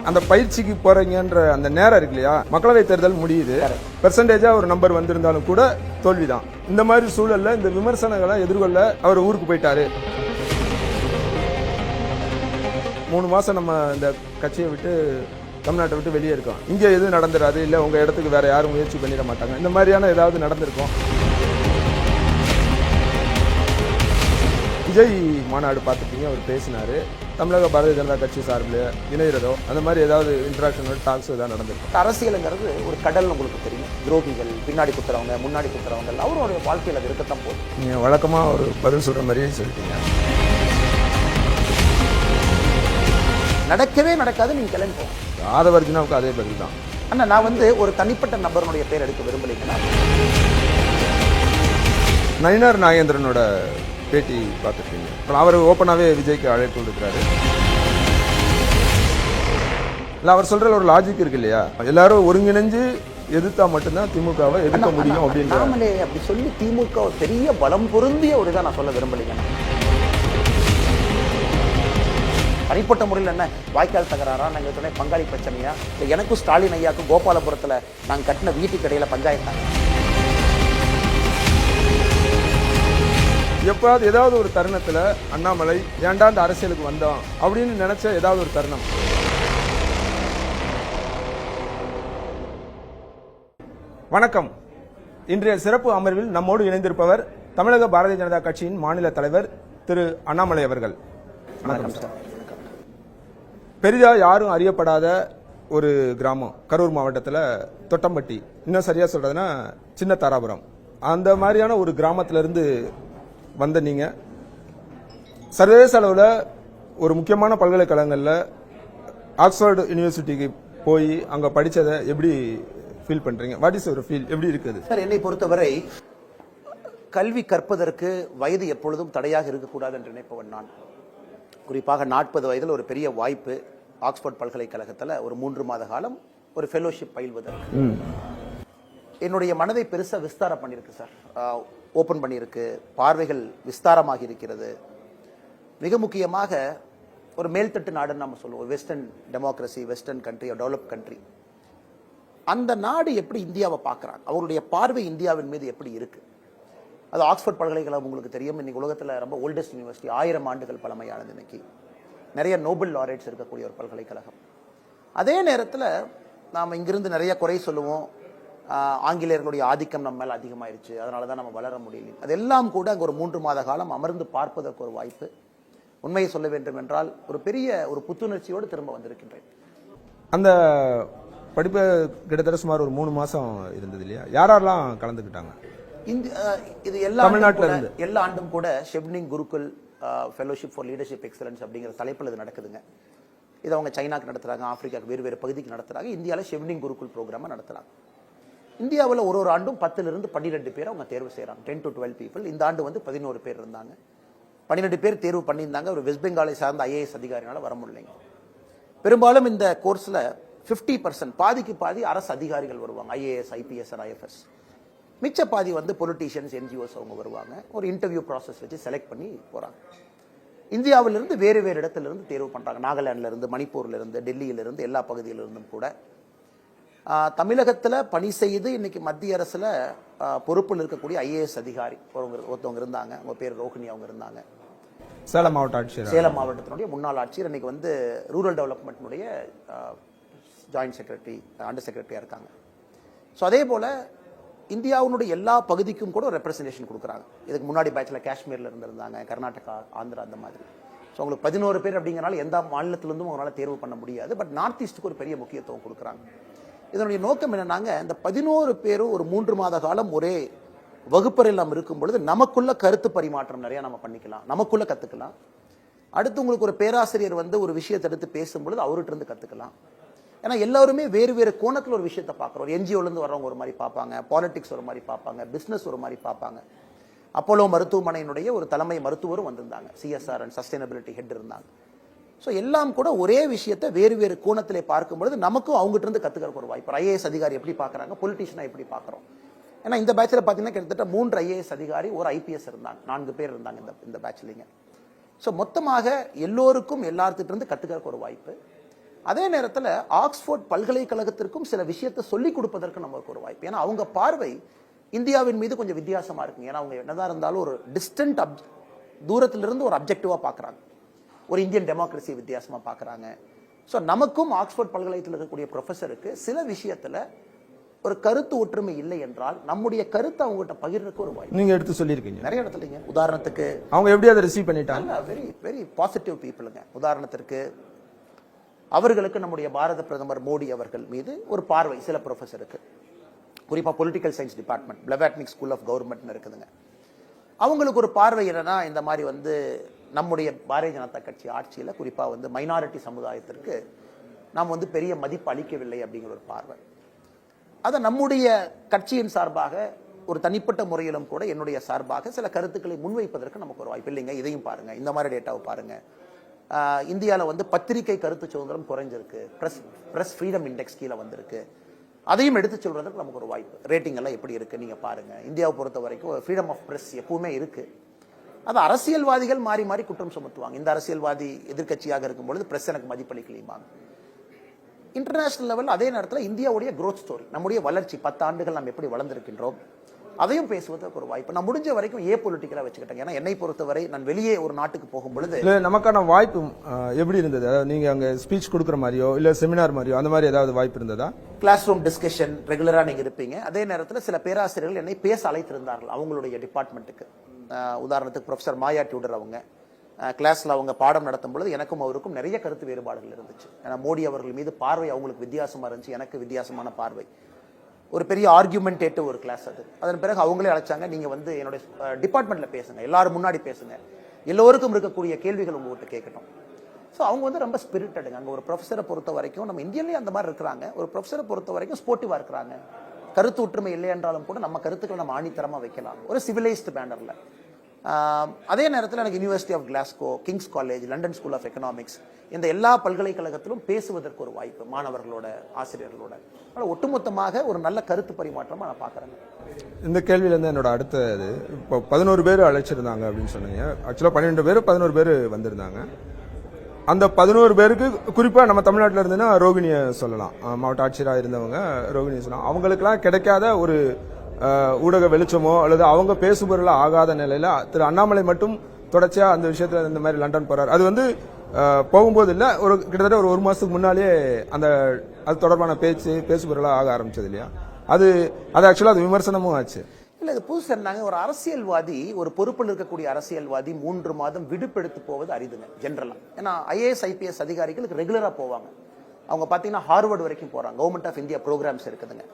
அந்த பயிற்சிக்கு போறீங்கன்ற அந்த நேரம் இருக்கு இல்லையா, மக்களவை தேர்தல் முடியுது, பெர்சன்டேஜா ஒரு நம்பர் வந்திருந்தாலும் கூட தோல்விதான். இந்த மாதிரி சூழல்ல இந்த விமர்சனங்களை எதிர்கொள்ள அவர் ஊருக்கு போயிட்டாரு. 3 மாசம் நம்ம இந்த கட்சியை விட்டு தமிழ்நாட்டை விட்டு வெளியே இருக்கோம், இங்க எதுவும் நடந்துடாது, இல்ல உங்க இடத்துக்கு வேற யாரும் முயற்சி பண்ணிட மாட்டாங்க, இந்த மாதிரியான ஏதாவது நடந்திருக்கும். விஜய் மாநாடு பார்த்துட்டீங்க, அவர் பேசினாரு, தமிழக பாரதிய ஜனதா கட்சி சார்பில் இணைகிறதோ அந்த மாதிரி ஏதாவது இன்ட்ராக்ஷன் டாக்ஸ் ஏதாவது நடந்திருக்கும். அரசியலுங்கிறது ஒரு கடல், உங்களுக்கு தெரியும். துரோகிகள், பின்னாடி குத்துறவங்க, முன்னாடி குத்துறவங்க, அவருடைய வாழ்க்கையில் அது இருக்கத்தான் போகுது. நீங்கள் வழக்கமாக ஒரு பதில் சொல்கிற மாதிரியே சொல்லிட்டீங்க. நடக்கவே நடக்காது, நீங்கள் கிளம்பி போவோம். ஆதவர்ஜுனாவுக்கு அதே பதில் தான். ஆனால் நான் ஒரு தனிப்பட்ட நபருடைய பேர் எடுக்க விரும்பலைங்கன்னா, நயினார் நாகேந்திரனோட பேட்டி பார்த்துருக்கீங்க. அவர் ஓப்பனாகவே விஜய்க்கு அழைப்பு கொடுக்குறாரு. இல்லை, அவர் சொல்கிற ஒரு லாஜிக் இருக்கு இல்லையா, எல்லாரும் ஒருங்கிணைஞ்சு எதிர்த்தா மட்டும்தான் திமுகவை எதிர்க்க முடியும் அப்படின்னு. நாமளே அப்படி சொல்லி திமுக பெரிய பலம் பொருந்திய ஒரு இதை நான் சொல்ல விரும்பலைங்க. தனிப்பட்ட முறையில் என்ன வாய்க்கால் தகராறா, நாங்கள் சொன்ன பங்காளி பிரச்சனையா, இல்லை எனக்கும் ஸ்டாலின் ஐயாவுக்கும் கோபாலபுரத்தில் நாங்கள் கட்டின வீட்டுக்கு இடையில பஞ்சாயத்தாங்க. எப்போது ஏதாவது ஒரு தருணத்தில் அண்ணாமலை ஏன்டா இந்த அரசியலுக்கு வந்தோம் அப்படின்னு நினைச்ச ஏதாவது ஒரு தருணம்? வணக்கம். இன்றைய சிறப்பு அமர்வில் நம்மோடு இணைந்திருப்பவர் தமிழக பாரதிய ஜனதா கட்சியின் மாநில தலைவர் திரு அண்ணாமலை அவர்கள். வணக்கம் சார். பெரிதா யாரும் அறியப்படாத ஒரு கிராமம் கரூர் மாவட்டத்தில் தொட்டம்பட்டி, இன்னும் சரியா சொல்றதுன்னா சின்ன தாராபுரம், அந்த மாதிரியான ஒரு கிராமத்திலிருந்து வந்த நீங்க சர்வதேச அளவில் ஒரு முக்கியமான பல்கலைக்கழகங்களில் ஆக்ஸ்போர்டு யூனிவர்சிட்டிக்கு போய் அங்க படிச்சதை எப்படி ஃபீல் பண்றீங்க? What is your feel? எப்படி இருக்குது சார்? என்னை பொறுத்தவரை கல்வி கற்பதற்கு வயது எப்பொழுதும் தடையாக இருக்கக்கூடாது என்று நினைப்பவன் நான். குறிப்பாக 40 வயதில் ஒரு பெரிய வாய்ப்பு, ஆக்ஸ்போர்ட் பல்கலைக்கழகத்தில் ஒரு 3 மாத காலம் ஒரு ஃபெலோஷிப் பயில்வதற்கு என்னுடைய மனதை பெருசாக விஸ்தாரம் பண்ணியிருக்கு சார். ஓப்பன் பண்ணியிருக்கு, பார்வைகள் விஸ்தாரமாக இருக்கிறது. மிக முக்கியமாக ஒரு மேல்தட்டு நாடுன்னு நம்ம சொல்லுவோம், western democracy, western country, develop country. அந்த நாடு எப்படி இந்தியாவை பார்க்குறாங்க, அவருடைய பார்வை இந்தியாவின் மீது எப்படி இருக்கு. அது ஆக்ஸ்போர்ட் பல்கலைக்கழகம் உங்களுக்கு தெரியும், இன்னைக்கு உலகத்தில் ரொம்ப ஓல்டஸ்ட் யூனிவர்சிட்டி, 1000 ஆண்டுகள் பழமையானது. இன்னைக்கு நிறைய நோபல் லாரேட்ஸ் இருக்கக்கூடிய ஒரு பல்கலைக்கழகம். அதே நேரத்தில் நாம் இங்கிருந்து நிறைய குறை சொல்லுவோம், ஆங்கிலேயர்களுடைய ஆதிக்கம் நம்ம மேலே அதிகமாயிருச்சு, அதனால தான் நம்ம வளர முடியல. அதெல்லாம் கூட அங்கே ஒரு 3 மாத காலம் அமர்ந்து பார்ப்பதற்கு ஒரு வாய்ப்பு. உண்மையை சொல்ல வேண்டும் என்றால் ஒரு பெரிய ஒரு புத்துணர்ச்சியோடு திரும்ப வந்திருக்கின்றேன். அந்த படிப்பு கிட்டத்தட்ட சுமார் ஒரு 3 மாசம் இருந்தது இல்லையா? யாரெல்லாம் கலந்துக்கிட்டாங்க? இது எல்லா ஆண்டும் கூட Chevening Gurukul fellowship for leadership excellence அப்படிங்கிற தலைப்பில் இது நடக்குதுங்க. இது அவங்க சைனாக்கு நடத்துறாங்க, ஆப்பிரிக்காவுக்கு வேறு வேறு பகுதிக்கு நடத்துறாங்க, இந்தியாவில் ஷெவ்னிங் குருகுல் ப்ரோக்ராமை நடத்துறாங்க. இந்தியாவில் ஒரு ஆண்டும் 10லிருந்து 12 பேர் அவங்க தேர்வு செய்கிறாங்க, 10 to 12 people. இந்த ஆண்டு 11 பேர் இருந்தாங்க, 12 பேர் தேர்வு பண்ணியிருந்தாங்க. ஒரு வெஸ்ட் பெங்காலை சார்ந்த IAS அதிகாரினால வர முடியலைங்க. பெரும்பாலும் இந்த கோர்ஸில் 50%, பாதிக்கு பாதி அரசு அதிகாரிகள் வருவாங்க, IAS, IPS, IFS. மிச்ச பாதி பொலிட்டீஷியன்ஸ், NGOs அவங்க வருவாங்க. ஒரு இன்டர்வியூ ப்ராசஸ் வச்சு செலக்ட் பண்ணி போகிறாங்க. இந்தியாவிலிருந்து வேறு வேறு இடத்துலேருந்து தேர்வு பண்ணுறாங்க, நாகாலாண்டிலிருந்து, மணிப்பூர்லேருந்து, டெல்லியிலிருந்து, எல்லா பகுதியிலிருந்தும் கூட. தமிழகத்தில் பணி செய்து இன்னைக்கு மத்திய அரசில் பொறுப்பில் இருக்கக்கூடிய IAS அதிகாரி ஒருத்தவங்க இருந்தாங்க, அவங்க பேர் ரோஹிணி, அவங்க இருந்தாங்க. சேலம் மாவட்ட ஆட்சியர், சேலம் மாவட்டத்தினுடைய முன்னாள் ஆட்சியர், இன்னைக்கு ரூரல் டெவலப்மெண்ட்னுடைய ஜாயிண்ட் செக்ரட்டரி, அண்டர் செக்ரட்டரியாக இருக்காங்க. ஸோ அதே போல் இந்தியாவுடைய எல்லா பகுதிக்கும் கூட ஒரு ரெப்ரஸன்டேஷன் கொடுக்குறாங்க. இதுக்கு முன்னாடி பேட்சில் காஷ்மீரில் இருந்திருந்தாங்க, கர்நாடகா, ஆந்திரா, அந்த மாதிரி. ஸோ உங்களுக்கு 11 பேர் அப்படிங்கிறனால எந்த மாநிலத்திலிருந்தும் அவங்களால தேர்வு பண்ண முடியாது. பட் நார்த் ஈஸ்ட்டுக்கு ஒரு பெரிய முக்கியத்துவம் கொடுக்குறாங்க. இதனுடைய நோக்கம் என்னன்னாங்க, இந்த 11 பேரும் ஒரு 3 மாத காலம் ஒரே வகுப்பறையில் நம்ம இருக்கும் பொழுது நமக்குள்ள கருத்து பரிமாற்றம் நிறைய நம்ம பண்ணிக்கலாம், நமக்குள்ள கத்துக்கலாம். அடுத்து உங்களுக்கு ஒரு பேராசிரியர் ஒரு விஷயத்தை எடுத்து பேசும்பொழுது அவர்கிட்ட இருந்து கத்துக்கலாம். ஏன்னா எல்லாருமே வேறு வேறு கோணத்தில் ஒரு விஷயத்தை பார்க்குறோம். ஒரு NGOலேருந்து வர்றவங்க ஒரு மாதிரி பார்ப்பாங்க, பாலிடிக்ஸ் ஒரு மாதிரி பார்ப்பாங்க, பிஸ்னஸ் ஒரு மாதிரி பார்ப்பாங்க. அப்போலோ மருத்துவமனையினுடைய ஒரு தலைமை மருத்துவரும் வந்திருந்தாங்க, CSR அண்ட் சஸ்டைனபிலிட்டி ஹெட் இருந்தாங்க. ஸோ எல்லாம் கூட ஒரே விஷயத்தை வேறு வேறு கோணத்திலே பார்க்கும்பொழுது நமக்கும் அவங்ககிட்ட இருந்து கற்றுக்கிறக்கு ஒரு வாய்ப்பு. IAS அதிகாரி எப்படி பார்க்குறாங்க, பொலிட்டிஷியனா எப்படி பார்க்குறோம். ஏன்னா இந்த பேட்சில் பார்த்தீங்கன்னா கிட்டத்தட்ட 3 IAS அதிகாரி, ஒரு IPS இருந்தாங்க, 4 பேர் இருந்தாங்க இந்த பேட்ச்லிங்க. ஸோ மொத்தமாக எல்லோருக்கும் எல்லாத்துக்கிட்ட இருந்து கற்றுக்கிறக்கு ஒரு வாய்ப்பு. அதே நேரத்தில் ஆக்ஸ்போர்ட் பல்கலைக்கழகத்திற்கும் சில விஷயத்தை சொல்லிக் கொடுப்பதற்கு நமக்கு ஒரு வாய்ப்பு. ஏன்னா அவங்க பார்வை இந்தியாவின் மீது கொஞ்சம் வித்தியாசமா இருக்குங்க. ஏன்னா அவங்க என்னதான் இருந்தாலும் ஒரு டிஸ்டன்ட் தூரத்திலிருந்து ஒரு அப்ஜெக்டிவா பார்க்குறாங்க, ஒரு இந்தியன் டெமோக்ரஸி வித்தியாசமா பார்க்குறாங்க. ஸோ நமக்கும் ஆக்ஸ்போர்ட் பல்கலைக்கழகத்தில் இருக்கக்கூடிய ப்ரொஃபஸருக்கு சில விஷயத்தில் ஒரு கருத்து ஒற்றுமை இல்லை என்றால் நம்முடைய கருத்தை அவங்ககிட்ட பகிர்றதுக்கு ஒரு வாய்ப்பு நீங்க எடுத்து சொல்லியிருக்கீங்க நிறைய இடத்துலங்க. உதாரணத்துக்கு அவங்க எப்படி அதை ரிசீவ் பண்ணிட்டாங்க? வெரி வெரி பாசிட்டிவ் பீப்புளுங்க. உதாரணத்திற்கு அவர்களுக்கு நம்முடைய பாரத பிரதமர் மோடி அவர்கள் மீது ஒரு பார்வை சில ப்ரொஃபஸருக்கு, குறிப்பா political science department Blavatnik school of government இருக்குதுங்க. அவங்களுக்கு ஒரு பார்வை என்னன்னா, இந்த மாதிரி வந்து நம்முடைய பாரதிய ஜனதா கட்சி ஆட்சியில் குறிப்பா வந்து மைனாரிட்டி சமுதாயத்திற்கு நாம் வந்து பெரிய மதிப்பு அளிக்கவில்லை அப்படிங்கிற ஒரு பார்வை. அதை நம்முடைய கட்சியின் சார்பாக ஒரு தனிப்பட்ட முறையிலும் கூட என்னுடைய சார்பாக சில கருத்துக்களை முன்வைப்பதற்கு நமக்கு ஒரு வாய்ப்பு இல்லைங்க. இதையும் பாருங்க, இந்த மாதிரி டேட்டாவை பாருங்க. இந்தியாவில் வந்து பத்திரிகை கருத்து சுதந்திரம் குறைஞ்சிருக்கு, பிரஸ் ஃப்ரீடம் இண்டெக்ஸ் கீழே வந்திருக்கு. அதையும் எடுத்து சொல்றதுக்கு நமக்கு ஒரு வாய்ப்பு. ரேட்டிங் எல்லாம் எப்படி இருக்கு நீங்க பாருங்க. இந்தியாவை பொறுத்த வரைக்கும் ஃப்ரீடம் ஆஃப் பிரஸ் எப்பவுமே இருக்கு. அது அரசியல்வாதிகள் மாறி மாறி குற்றம் சுமத்துவாங்க. இந்த அரசியல்வாதி எதிர்கட்சியாக இருக்கும் பொழுது பிரஸ் எனக்கு மதிப்பளிக்கலையுமாங்க. இன்டர்நேஷனல் லெவல் அதே நேரத்தில் இந்தியாவுடைய growth ஸ்டோரி, நம்முடைய வளர்ச்சி 10 ஆண்டுகள் நாம் எப்படி வளர்ந்திருக்கின்றோம் அதையும் பேசுவதற்கு ஒரு வாய்ப்பு. நான் முடிஞ்ச வரைக்கும் பொலிட்டிக்கலா வச்சுக்கிட்டேன். ஏன்னா என்னை பொறுத்தவரை நான் வெளியே ஒரு நாட்டுக்கு போகும் பொழுது நமக்கான வாய்ப்பு எப்படி இருந்தது? அதாவது நீங்க அங்க ஸ்பீச் கொடுக்குற மாதிரியோ இல்ல செமினார் மாதிரியோ அந்த மாதிரி ஏதாவது வாய்ப்பு இருந்ததா? கிளாஸ் ரூம் டிஸ்கஷன் ரெகுலரா நீங்க இருப்பீங்க. அதே நேரத்தில் சில பேராசிரியர்கள் என்னை பேச அழைத்திருந்தார்கள் அவங்களுடைய டிபார்ட்மெண்ட்டுக்கு. உதாரணத்துக்கு ப்ரொஃபசர் மாயா டியூடர் அவங்க கிளாஸ்ல அவங்க பாடம் நடத்தும் பொழுது எனக்கும் அவருக்கும் நிறைய கருத்து வேறுபாடுகள் இருந்துச்சு. ஏன்னா மோடி அவர்கள் மீது பார்வை அவங்களுக்கு வித்தியாசமா இருந்துச்சு, எனக்கு வித்தியாசமான பார்வை. ஒரு பெரிய ஆர்கியூமெண்டேட்டிவ் ஒரு கிளாஸ் அது. அதன் பிறகு அவங்களே அழைச்சாங்க, நீங்க வந்து என்னுடைய டிபார்ட்மெண்ட்ல பேசுங்க, எல்லாரும் முன்னாடி பேசுங்க, எல்லோருக்கும் இருக்கக்கூடிய கேள்விகள் உங்ககிட்ட கேட்கட்டும். ஸோ அவங்க வந்து ரொம்ப ஸ்பிரிட்டடுங்க. அங்கே ஒரு ப்ரொஃபஸரை பொறுத்த வரைக்கும், நம்ம இந்தியாவிலேயே அந்த மாதிரி இருக்கிறாங்க, ஒரு ப்ரொஃபஸரை பொறுத்த வரைக்கும் ஸ்போர்ட்டிவா இருக்கிறாங்க. கருத்து ஒற்றுமை இல்லை என்றாலும் கூட நம்ம கருத்துக்களை நம்ம ஆணித்தரமா வைக்கலாம் ஒரு சிவிலைஸ்டு பேனர்ல. அதே நேரத்தில் எனக்கு university of Glasgow, King's college, London school of economics, இந்த எல்லா பல்கலைக்கழகத்திலும் பேசுவதற்கு ஒரு வாய்ப்பு மாணவர்களோட, ஆசிரியர்களோட. ஒட்டுமொத்தமாக ஒரு நல்ல கருத்து பரிமாற்றமா நான் பார்க்குறேன். இந்த கேள்வியில இருந்து என்னோட அடுத்த இது, இப்போ 11 பேர் அழைச்சிருந்தாங்க அப்படின்னு சொன்னீங்க. ஆக்சுவலாக 12 பேர் 11 பேர் வந்திருந்தாங்க. அந்த 11 பேருக்கு குறிப்பா நம்ம தமிழ்நாட்டில் இருந்துன்னா ரோகிணியை சொல்லலாம். மாவட்ட ஆட்சியராக இருந்தவங்க ரோகிணியை சொல்லலாம். அவங்களுக்கெல்லாம் கிடைக்காத ஒரு ஊடக வெளிச்சமோ அல்லது அவங்க பேசுபொருளா ஆகாத நிலையில திரு அண்ணாமலை மட்டும் தொடர்ச்சியா அந்த விஷயத்துல இந்த மாதிரி லண்டன் போறாரு. அது வந்து போகும்போது இல்ல, ஒரு கிட்டத்தட்ட ஒரு மாசத்துக்கு முன்னாலேயே அது தொடர்பான பேசுபொருளா ஆக ஆரம்பிச்சது இல்லையா? அது ஆக்சுவலா அது விமர்சனமும் ஆச்சு. இல்ல, இது புதுசு இருந்தாங்க. ஒரு அரசியல்வாதி, ஒரு பொறுப்பில் இருக்கக்கூடிய அரசியல்வாதி 3 மாதம் விடுப்பெடுத்து போவது அரிதுங்க ஜென்ரலா. ஏன்னா IAS IPS அதிகாரிகளுக்கு ரெகுலரா போவாங்க. அவங்க பாத்தீங்கன்னா ஹார்வர்ட் வரைக்கும் போறாங்க. கவர்மெண்ட் ஆஃப் இந்தியா ப்ரோக்ராம்ஸ் இருக்குதுங்க.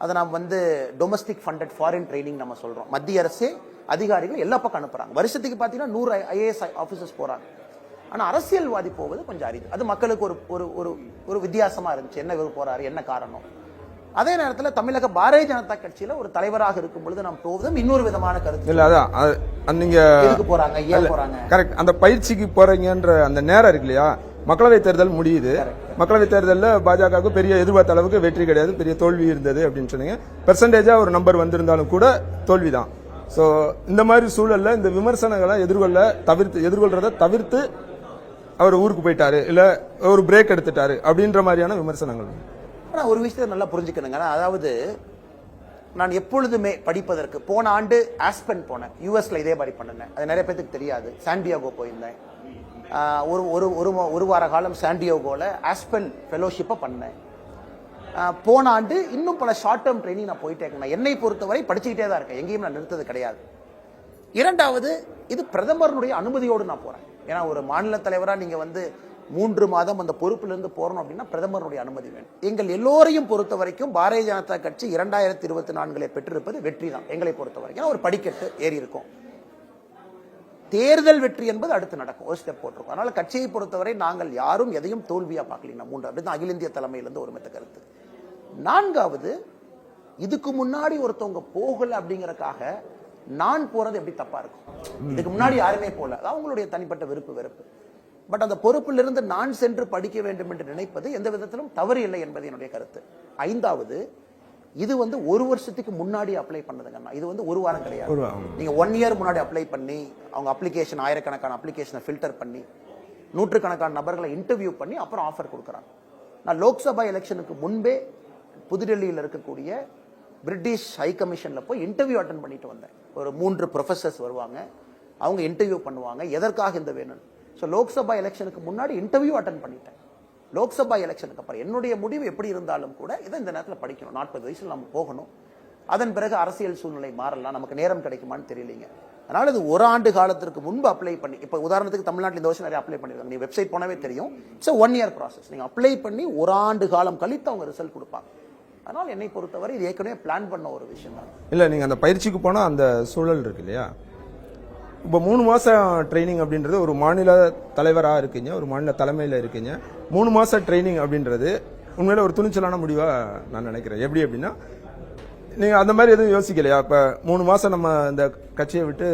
அதை நாம் வந்து டொமஸ்டிக் ஃபண்டட் ஃபாரின் ட்ரைனிங் நம்ம சொல்றோம். மத்திய அரசே அதிகாரிகள் எல்லா பக்கம் அனுப்புறாங்க. வருஷத்துக்கு பாத்தீங்கன்னா 100 IAS ஆபீசர்ஸ் போறாங்க. ஆனா அரசியல்வாதி போவது கொஞ்சம் அரிது. அது மக்களுக்கு ஒரு ஒரு ஒரு வித்தியாசமா இருந்துச்சு. என்ன இவர் போறாரு, என்ன காரணம்? அதே நேரத்தில் தமிழக பாரதிய ஜனதா கட்சியில ஒரு தலைவராக இருக்கும் பொழுது நாம் போவதும் இன்னொரு விதமான கருத்து. இல்ல, அதான் நீங்க எதுக்கு போறாங்க, ஏன் போறாங்க? கரெக்ட். அந்த பயிற்சிக்கு போறீங்கன்ற அந்த நேரம் இருக்கு இல்லையா? மக்களவை தேர்தல் முடியுது. மக்களவை தேர்தலில் பாஜகவுக்கு பெரிய எதிர்பார்த்த அளவுக்கு வெற்றி கிடையாது, பெரிய தோல்வி இருந்தது அப்படின்னு சொன்னீங்க. பெர்சன்டேஜா ஒரு நம்பர் வந்திருந்தாலும் கூட தோல்விதான். ஸோ இந்த மாதிரி சூழல்ல இந்த விமர்சனங்களை எதிர்கொள்றதை தவிர்த்து அவர் ஊருக்கு போயிட்டாரு, இல்ல ஒரு பிரேக் எடுத்துட்டாரு அப்படின்ற மாதிரியான விமர்சனங்கள். ஆனா ஒரு விஷயத்தை நல்லா புரிஞ்சுக்கணுங்க. அதாவது நான் எப்பொழுதுமே படிப்பதற்கு போன ஆண்டு ஆஸ்பென் போனேன், யூஎஸ்ல இதே மாதிரி பண்ணேன். அது நிறைய பேருக்கு தெரியாது. சாண்டியாகோ போயிருந்தேன். ஒரு வார காலம் சாண்டியாகோல ஆஸ்பென் ஃபெலோஷிப்பை பண்ணேன். போன ஆண்டு இன்னும் பல ஷார்ட் டேர்ம் ட்ரைனிங் நான் போயிட்டே இருக்கேன். என்னை பொறுத்தவரை படிச்சுக்கிட்டே தான் இருக்கேன், எங்கேயும் நான் நிறுத்தது கிடையாது. இரண்டாவது, இது பிரதமருடைய அனுமதியோடு நான் போறேன். ஏன்னா ஒரு மாநில தலைவரா நீங்க வந்து 3 மாதம் அந்த பொறுப்பிலிருந்து போறோம் அப்படின்னா பிரதமருடைய அனுமதி வேணும். எங்கள் எல்லோரையும் பொறுத்த வரைக்கும் பாரதிய ஜனதா கட்சி 2024 பெற்றிருப்பது வெற்றி தான் எங்களை பொறுத்த வரைக்கும். ஒரு படிக்கட்டு ஏறி இருக்கும். தேர்தல் வெற்றி என்பது அடுத்து நடக்கும், ஒரு ஸ்டெப் போட்டிருக்கும். அதனால கட்சியை பொறுத்தவரை நாங்கள் யாரும் எதையும் தோல்வியா பார்க்கலீங்க. 3 அப்படிதான் அகில இந்திய தலைமையிலிருந்து ஒருமித்த கருத்து. 4வது, இதுக்கு முன்னாடி ஒருத்தவங்க போகல அப்படிங்கறக்காக நான் போறது எப்படி தப்பா இருக்கும்? இதுக்கு முன்னாடி யாருமே போல, அது அவங்களுடைய தனிப்பட்ட வெறுப்பு. பட் அந்த பொறுப்பிலிருந்து நான் சென்று படிக்க வேண்டும் என்று நினைப்பது எந்த விதத்திலும் தவறு இல்லை என்பது என்னுடைய கருத்து. 5வது, இது வந்து 1 வருஷத்துக்கு முன்னாடி அப்ளை பண்ணதுங்க. இது வந்து 1 வாரம் கிடையாது. நீங்க 1 இயர் முன்னாடி அப்ளை பண்ணி அவங்க அப்ளிகேஷன், ஆயிரக்கணக்கான அப்ளிகேஷனை ஃபில்டர் பண்ணி நூற்றுக்கணக்கான நபர்களை இன்டர்வியூ பண்ணி அப்புறம் ஆஃபர் கொடுக்குறாங்க. நான் லோக்சபா எலெக்ஷனுக்கு முன்பே புதுடெல்லியில் இருக்கக்கூடிய பிரிட்டிஷ் ஹை கமிஷன்ல போய் இன்டர்வியூ அட்டன் பண்ணிட்டு வந்தேன். ஒரு 3 ப்ரொஃபசர்ஸ் வருவாங்க, அவங்க இன்டர்வியூ பண்ணுவாங்க எதற்காக இந்த வேணும். ஸோ லோக்சபா எலெக்ஷனுக்கு முன்னாடி இன்டர்வியூ அட்டன் பண்ணிட்டேன். லோக்சபா எலெக்ஷனுக்கு அப்புறம் என்னுடைய முடிவு எப்படி இருந்தாலும் கூட இதை இந்த நேரத்தில் படிக்கணும். 40 வயசுல நம்ம போகணும். அதன் பிறகு அரசியல் சூழ்நிலை மாறலாம், நமக்கு நேரம் கிடைக்குமான்னு தெரியலீங்க. அதனால இது 1 ஆண்டு காலத்திற்கு முன்பு அப்ளை பண்ணி, இப்போ உதாரணத்துக்கு தமிழ்நாட்டில் இந்த வருஷம் நிறைய அப்ளை பண்ணிருக்காங்க. நீ வெப்சைட் போனவே தெரியும். It's 1 year process. நீங்க அப்ளை பண்ணி 1 ஆண்டு காலம் கழித்து அவங்க ரிசல்ட் கொடுப்பாங்க. அதனால என்னை பொறுத்தவரை இது ஏற்கனவே பிளான் பண்ண ஒரு விஷயம் தான். இல்லை, நீங்கள் அந்த பயிற்சிக்கு போனால் அந்த சூழல் இருக்கு இல்லையா? இப்போ 3 மாதம் ட்ரைனிங் அப்படின்றது, ஒரு மாநில தலைவராக இருக்கீங்க, ஒரு மாநில தலைமையில் இருக்கீங்க. 3 மாதம் ட்ரைனிங் அப்படின்றது உண்மையில ஒரு துணிச்சலான முடிவாக நான் நினைக்கிறேன். எப்படி அப்படின்னா, நீங்கள் அந்த மாதிரி எதுவும் யோசிக்கலையா? இப்போ 3 மாதம் நம்ம இந்த கட்சியை விட்டு,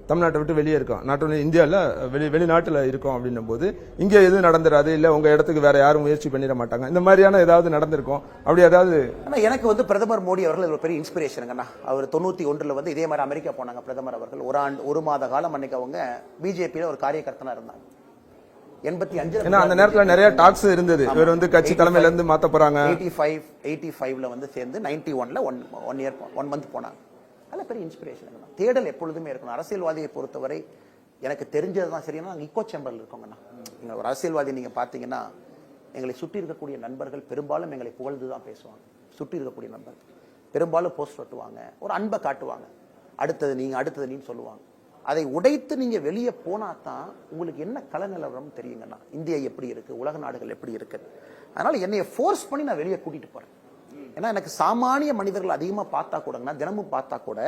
தமிழ்நாட்டை விட்டு வெளியே இருக்கோம், நாட் ஒன்லி இந்தியாவில் வெளிநாட்டில் இருக்கோம் அப்படின்னும் போது இங்கே எதுவும் நடந்துடாது, இல்லை உங்கள் இடத்துக்கு வேற யாரும் முயற்சி பண்ணிட மாட்டாங்க, இந்த மாதிரியான ஏதாவது நடந்திருக்கும் அப்படி ஏதாவது? ஆனால் எனக்கு வந்து பிரதமர் மோடி அவர்கள் ஒரு பெரிய இன்ஸ்பிரேஷனுங்கண்ணா. அவர் 91 வந்து இதே மாதிரி அமெரிக்கா போனாங்க பிரதமர் அவர்கள். 1 மாத காலம் அன்னைக்கு அவங்க பிஜேபியில் ஒரு காரியகர்த்தனா இருந்தாங்க. 85 ஏன்னா அந்த நேரத்தில் நிறைய டாக்ஸ் இருந்தது, இவர் வந்து கட்சி தலைமையில இருந்து மாத்த போறாங்க. 85ல வந்து சேர்ந்து 91ல 1 மந்த் போனாங்க. நல்ல பெரிய இன்ஸ்பிரேஷன். தேடல் எப்பொழுதுமே இருக்கணும். அரசியல்வாதியை பொறுத்தவரை எனக்கு தெரிஞ்சதுதான் சரியா, இக்கோ சேம்பர்ல இருக்கோங்கண்ணா. நீங்க ஒரு அரசியல்வாதி நீங்க பாத்தீங்கன்னா, எங்களை சுற்றி இருக்கக்கூடிய நண்பர்கள் பெரும்பாலும் எங்களை புகழ்ந்துதான் பேசுவாங்க. சுற்றி இருக்கக்கூடிய நண்பர்கள் பெரும்பாலும் போஸ்ட் ஒட்டுவாங்க, ஒரு அன்பை காட்டுவாங்க, அடுத்தது நீன்னு சொல்லுவாங்க. அதை உடைத்து நீங்க வெளியே போனா தான் உங்களுக்கு என்ன கல நிலவரம் தெரியுங்கண்ணா. இந்தியா எப்படி இருக்கு, உலக நாடுகள் எப்படி இருக்கு. அதனால என்னைய ஃபோர்ஸ் பண்ணி நான் வெளியே கூட்டிட்டு போறேன். ஏன்னா எனக்கு சாமானிய மனிதர்கள் அதிகமா பார்த்தா கூடங்கண்ணா, தினமும் பார்த்தா கூட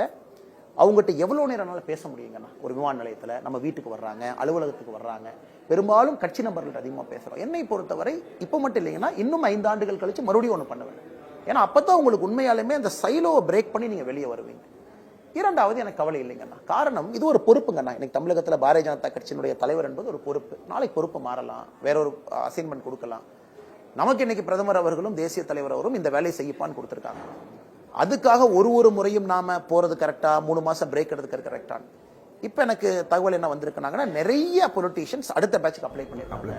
அவங்ககிட்ட எவ்வளவு நேரம்னால பேச முடியுங்கண்ணா. ஒரு விமான நிலையத்துல நம்ம வீட்டுக்கு வர்றாங்க, அலுவலகத்துக்கு வர்றாங்க, பெரும்பாலும் கட்சி நபர்கள்ட்ட அதிகமா பேசுறோம். என்னை பொறுத்தவரை இப்ப மட்டும் இல்லைங்கன்னா, இன்னும் 5 ஆண்டுகள் கழிச்சு மறுபடியும் ஒண்ணு பண்ணுவேன். ஏன்னா அப்பதான் உங்களுக்கு உண்மையாலுமே அந்த சைலோவை பிரேக் பண்ணி நீங்க வெளியே வருவீங்க. 2வது எனக்கு கவலை இல்லைங்கண்ணா. காரணம், இது ஒரு பொறுப்புங்கண்ணா. இன்னைக்கு தமிழகத்துல பாரதிய ஜனதா கட்சியினுடைய தலைவர் என்பது ஒரு பொறுப்பு. நாளைக்கு பொறுப்பு மாறலாம், வேற ஒரு அசைன்மெண்ட் கொடுக்கலாம். நமக்கு இன்னைக்கு பிரதமர் அவர்களும் தேசிய தலைவர் அவரும் இந்த வேலையை செய்யப்பான்னு கொடுத்திருக்காங்க. அதுக்காக ஒரு முறையும் நாம போறது கரெக்டா, 3 மாசம் பிரேக் எடுக்கிறது கரெக்டா? இப்ப எனக்கு தகவல் என்ன வந்திருக்காங்கன்னா, நிறைய பொலிட்டீஷியன்ஸ் அடுத்த பேட்சுக்கு அப்ளை பண்ணிருக்காங்க.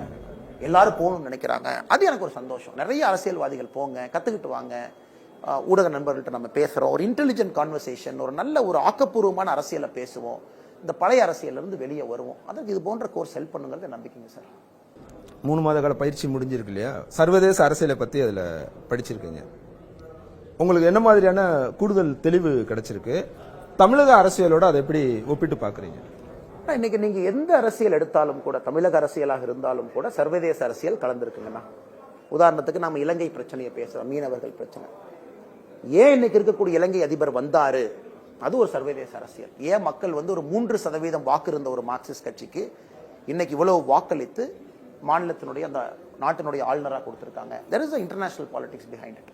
எல்லாரும் போகணும்னு நினைக்கிறாங்க. அது எனக்கு ஒரு சந்தோஷம். நிறைய அரசியல்வாதிகள் போங்க, கத்துக்கிட்டு வாங்க. ஊடக நண்பர்கள்ட்ட நம்ம பேசுறோம், ஒரு இன்டெலிஜென்ட் கான்வர்சேஷன், ஒரு நல்ல ஒரு ஆக்கப்பூர்வமான அரசியலை பேசுவோம், இந்த பழைய அரசியல்ல இருந்து வெளியே வருவோம். அதற்கு இது போன்ற கோர்ஸ் ஹெல்ப் பண்ணுங்கிறது நம்பிக்கைங்க சார். 3 மாத கால பயிற்சி முடிஞ்சிருக்கு இல்லையா? சர்வதேச அரசியலை பத்தி அதுல படிச்சிருக்கீங்க. உங்களுக்கு என்ன மாதிரியான கூடுதல் தெளிவு கிடைச்சிருக்கு? தமிழக அரசியலோட அதை எப்படி ஒப்பிட்டு பாக்குறீங்க? இன்னைக்கு நீங்க எந்த அரசியல் எடுத்தாலும் கூட, தமிழக அரசியலாக இருந்தாலும் கூட சர்வதேச அரசியல் கலந்துருக்குங்கண்ணா. உதாரணத்துக்கு நம்ம இலங்கை பிரச்சனையை பேசுறோம், மீனவர்கள் பிரச்சனை. ஏன் இன்னைக்கு இருக்கக்கூடிய இலங்கை அதிபர் வந்தாரு, அது ஒரு சர்வதேச அரசியல். ஏன் மக்கள் வந்து ஒரு 3% வாக்கு இருந்த ஒரு மார்க்சிஸ்ட் கட்சிக்கு இன்னைக்கு இவ்வளவு வாக்களித்து மாநிலத்தினுடைய அந்த நாட்டினுடைய ஆளுநராக கொடுத்திருக்காங்க. there is a international politics behind it.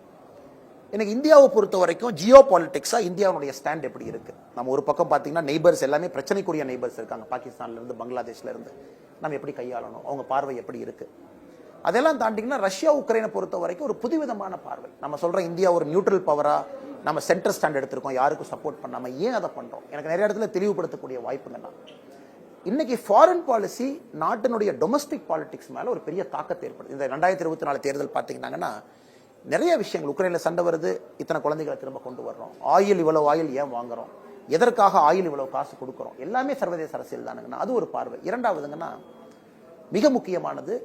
எனக்கு இந்தியாவை பொறுத்த வரைக்கும் ஜியோ பாலிடிக்ஸா இந்தியாவுடைய ஸ்டாண்ட் எப்படி இருக்கு? நம்ம ஒரு பக்கம் பாத்தீங்கன்னா நெய்பர்ஸ் எல்லாமே பிரச்சனைக்குரிய நெய்பர்ஸ் இருக்காங்க, பாகிஸ்தான்ல இருந்து பங்களாதேஷ்ல இருந்து. நம்ம எப்படி கையாளணும், அவங்க பார்வை எப்படி இருக்கு? அதெல்லாம் தாண்டிங்கன்னா ரஷ்யா உக்ரைனை பொறுத்த வரைக்கும் ஒரு புதுவிதமான பார்வை. நம்ம சொல்றோம் இந்தியா ஒரு நியூட்ரல் பவரா, நம்ம சென்டர் ஸ்டாண்ட் எடுத்திருக்கோம், யாருக்கும் சப்போர்ட் பண்ணாம. ஏன் அதை பண்றோம்? எனக்கு நிறைய இடத்துல தெளிவுபடுத்தக்கூடிய வாய்ப்புங்கண்ணா. இன்னைக்கு ஃபாரின் பாலிசி நாட்டினுடைய டொமஸ்டிக் பாலிடிக்ஸ் மேல ஒரு பெரிய தாக்கத்தை ஏற்படுது. இந்த 2024 தேர்தல் பாத்தீங்கன்னா நிறைய விஷயங்கள், உக்ரைன்ல சண்டை வருது, இத்தனை குழந்தைகளை திரும்ப கொண்டு வர்றோம், ஆயில் இவ்வளவு ஆயில் ஏன் வாங்குறோம், எதற்காக ஆயில் இவ்வளவு காசு கொடுக்கிறோம், எல்லாமே சர்வதேச அரசியல் தானுங்கண்ணா. அது ஒரு பார்வை. 2வதுங்கன்னா மிக முக்கியமானது,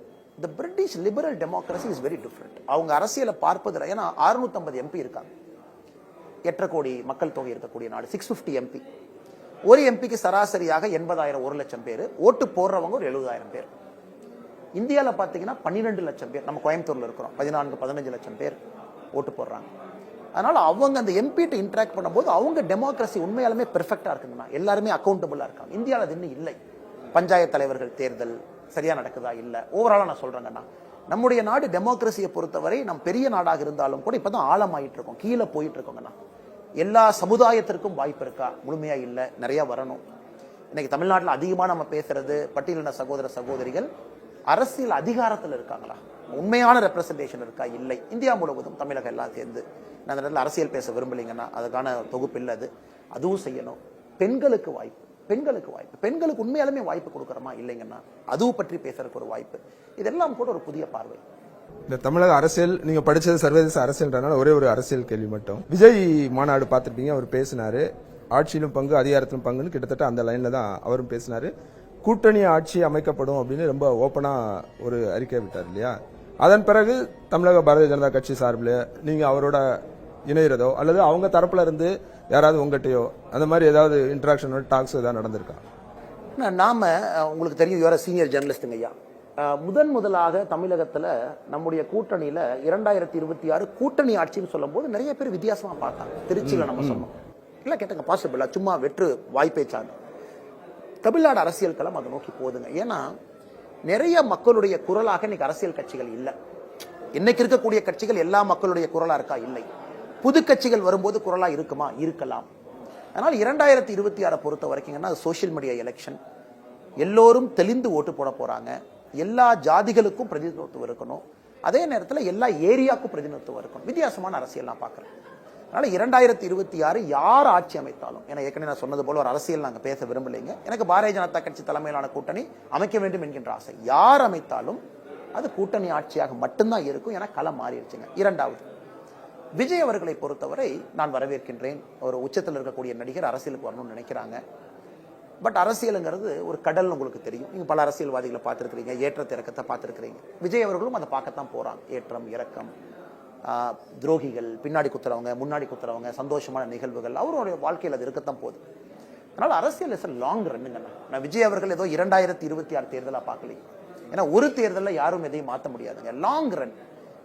the British liberal democracy is very different. அவங்க அரசியலை பார்ப்பதில்லை. ஏன்னா 650 MP இருக்காங்க, 8.5 கோடி மக்கள் தொகை இருக்கக்கூடிய நாடு, 650 MP. ஒரு எம்பிக்கு சராசரியாக 80,000, 1 லட்சம் பேர் ஓட்டு போடுறவங்க ஒரு 70,000 பேர். இந்தியாவில் பார்த்தீங்கன்னா 12 லட்சம் பேர், நம்ம கோயம்புத்தூர்ல இருக்கிறோம், 14-15 லட்சம் பேர் ஓட்டு போடுறாங்க. அதனால அவங்க அந்த எம்பிட்ட இன்டராக்ட் பண்ணும்போது அவங்க டெமோக்ரஸி உண்மையாலுமே பெர்ஃபெக்டா இருக்குங்கண்ணா. எல்லாருமே அக்கௌண்டபிளா இருக்காங்க. இந்தியாவில் அது இன்னும் இல்லை. பஞ்சாயத்து தலைவர்கள் தேர்தல் சரியா நடக்குதா? இல்ல. ஓவராலா நான் சொல்றேங்கண்ணா, நம்முடைய நாடு டெமோக்ரஸியை பொறுத்தவரை நம் பெரிய நாடாக இருந்தாலும் கூட இப்பதான் ஆழமாயிட்டு இருக்கோம், கீழே போயிட்டு இருக்கோங்கண்ணா. எல்லா சமுதாயத்திற்கும் வாய்ப்பு இருக்கா? முழுமையா இல்ல, நிறைய வரணும். இன்னைக்கு தமிழ்நாட்டில் அதிகமா நம்ம பேசுறது பட்டியலின சகோதர சகோதரிகள் அரசியல் அதிகாரத்தில் இருக்காங்களா? உண்மையான ரெப்ரசன்டேஷன் இருக்கா? இல்லை. இந்தியா முழுவதும் தமிழகம் எல்லாம் சேர்ந்து நான் அந்த இடத்துல அரசியல் பேச விரும்பலைங்கன்னா அதுக்கான தொகுப்பு இல்லை. அதுவும் செய்யணும். பெண்களுக்கு வாய்ப்பு, பெண்களுக்கு வாய்ப்பு, பெண்களுக்கு உண்மையாலுமே வாய்ப்பு கொடுக்குறோமா இல்லைங்கன்னா அது பற்றி பேசுறதுக்கு ஒரு வாய்ப்பு, இதெல்லாம் கூட ஒரு புதிய பார்வை. இந்த தமிழக அரசியல், நீங்க படிச்சது சர்வதேச அரசியல்ன்றனால ஒரே ஒரு அரசியல் கேள்வி மட்டும். விஜய் மாநாடு பார்த்துருப்பீங்க, அவர் பேசினாரு ஆட்சியிலும் பங்கு அதிகாரத்திலும் பங்குன்னு, கிட்டத்தட்ட அந்த லைன்ல தான் அவரும் பேசினாரு. கூட்டணி ஆட்சி அமைக்கப்படும் அப்படின்னு ரொம்ப ஓப்பனா ஒரு அறிக்கை விட்டார் இல்லையா? அதன் பிறகு தமிழக பாரதிய ஜனதா கட்சி சார்பில் நீங்க அவரோட இணைகிறதோ அல்லது அவங்க தரப்புல இருந்து யாராவது உங்ககிட்டயோ அந்த மாதிரி ஏதாவது இன்டராக்ஷன் டாக்ஸ் ஏதாவது நடந்திருக்கா? நாம உங்களுக்கு தெரியும், யுவர் சீனியர் ஜேர்னலிஸ்டுங்க ஐயா, முதலாக தமிழகத்துல நம்முடைய கூட்டணியில 2026 கூட்டணி ஆட்சின்னு சொல்லும் போது நிறைய பேர் வித்தியாசமா பார்த்தாங்க. திருச்சியில நம்ம சொன்னோம் இல்ல, கேட்டுங்க, பாசிபிளா சும்மா வெற்று வாய்ப்பேச்சாங்க. தமிழ்நாடு அரசியல் களம் அதை நோக்கி போகுதுங்க. ஏன்னா நிறைய மக்களுடைய குரலாக இன்னைக்கு அரசியல் கட்சிகள் இல்லை. இன்னைக்கு இருக்கக்கூடிய கட்சிகள் எல்லா மக்களுடைய குரலா இருக்கா? இல்லை. புது கட்சிகள் வரும்போது குரலா இருக்குமா? இருக்கலாம். அதனால் 2026 பொறுத்த வரைக்கும் சோசியல் மீடியா எலெக்ஷன், எல்லோரும் தெளிந்து ஓட்டு போட போறாங்க. எல்லா ஜாதிகளுக்கும் பிரதிநிதித்துவம் இருக்கணும், அதே நேரத்தில் எல்லா ஏரியாவுக்கும் பிரதிநிதித்துவம் இருக்கணும். வித்தியாசமான அரசியல் நான் பார்க்கிறேன். அதனால 2026 யார் ஆட்சி அமைத்தாலும், ஏன்னா ஏற்கனவே நான் சொன்னது போல ஒரு அரசியல் நாங்கள் பேச விரும்பலைங்க. எனக்கு பாரதிய ஜனதா கட்சி தலைமையிலான கூட்டணி அமைக்க வேண்டும் என்கின்ற ஆசை. யார் அமைத்தாலும் அது கூட்டணி ஆட்சியாக மட்டும்தான் இருக்கும். ஏன்னா களம் மாறிடுச்சுங்க. இரண்டாவது, விஜய் அவர்களை பொறுத்தவரை நான் வரவேற்கின்றேன். ஒரு உச்சத்தில் இருக்கக்கூடிய நடிகர் அரசியலுக்கு வரணும்னு நினைக்கிறாங்க. பட் அரசியலுங்கிறது ஒரு கடல், உங்களுக்கு தெரியும். நீங்க பல அரசியல்வாதிகளை பார்த்துருக்கிறீங்க, ஏற்றத்தை இறக்கத்தை பார்த்துருக்கிறீங்க. விஜய் அவர்களும் அதை பார்க்கத்தான் போறாங்க. ஏற்றம் இறக்கம், துரோகிகள், பின்னாடி குத்துறவங்க, முன்னாடி குத்துறவங்க, சந்தோஷமான நிகழ்வுகள், அவருடைய வாழ்க்கையில் அது இருக்கத்தான் போகுது. அதனால அரசியல் இஸ் லாங் ரன்னுங்க. நான் விஜய் அவர்கள் ஏதோ 2026 தேர்தலா பார்க்கல. ஏன்னா ஒரு தேர்தலில் யாரும் எதையும் மாற்ற முடியாதுங்க. Long run.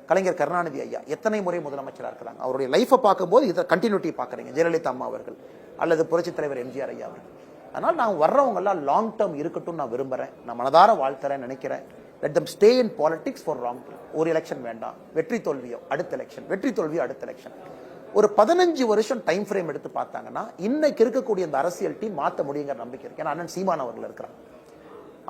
கலைஞர் கருணாநிதி ஐயா எத்தனை முறை முதலமைச்சராக இருக்கிறாங்க. அவருடைய லைஃபை பார்க்கும்போது இதை கண்டினியூட்டி பார்க்குறீங்க. ஜெயலலிதா அம்மா அவர்கள் அல்லது புரட்சி தலைவர் எம்ஜிஆர் ஐயா அவர்கள். அதனால் நான் வர்றவங்க எல்லாம் லாங் டேர்ம் இருக்கட்டும் நான் விரும்புறேன். நான் மனதார வாழ்த்துறேன், நினைக்கிறேன். Let them stay in politics for long term. ஒரு எலெக்ஷன் வேண்டாம், வெற்றி தோல்வியோ அடுத்த எலெக்ஷன், வெற்றி தோல்வியோ அடுத்த எலெக்ஷன். ஒரு 15 வருஷம் டைம் ஃப்ரேம் எடுத்து பார்த்தாங்கன்னா இன்னைக்கு இருக்கக்கூடிய இந்த அரசியல் டீம் மாற்ற முடியுங்கிற நம்பிக்கை இருக்கு. ஏன்னா அண்ணன் சீமான் அவர்கள் இருக்கிறாங்க,